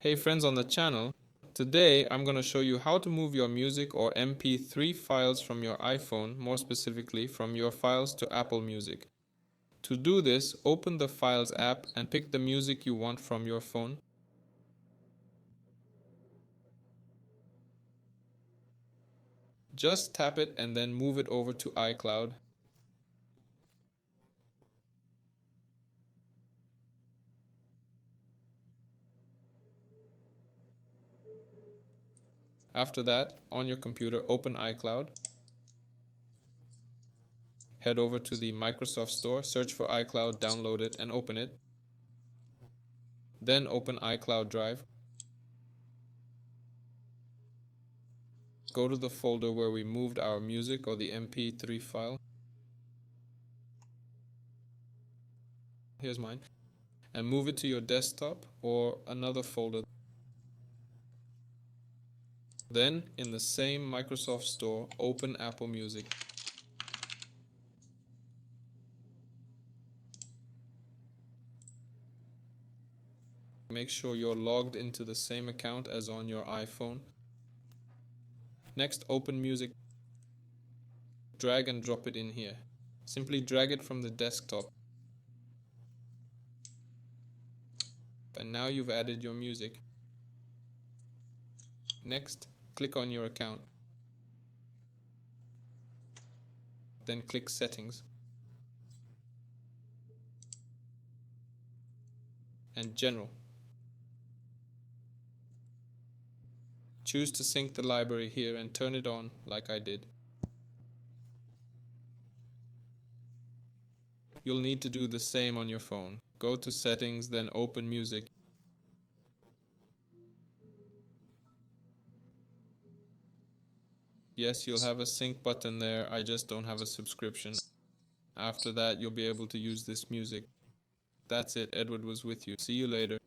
Hey friends on the channel, today I'm going to show you how to move your music or MP3 files from your iPhone, more specifically from your files to Apple Music. To do this, open the Files app and pick the music you want from your phone. Just tap it and then move it over to iCloud. After that, on your computer, open iCloud. Head over to the Microsoft Store, search for iCloud, download it, and open it. Then open iCloud Drive. Go to the folder where we moved our music or the MP3 file. Here's mine. And move it to your desktop or another folder. Then, in the same Microsoft Store, open Apple Music. Make sure you're logged into the same account as on your iPhone. Next, open Music. Drag and drop it in here. Simply drag it from the desktop. And now you've added your music. Next, click on your account. Then click Settings. And General. Choose to sync the library here and turn it on like I did. You'll need to do the same on your phone. Go to Settings, then open Music. Yes, you'll have a sync button there, I just don't have a subscription. After that, you'll be able to use this music. That's it, Edward was with you. See you later.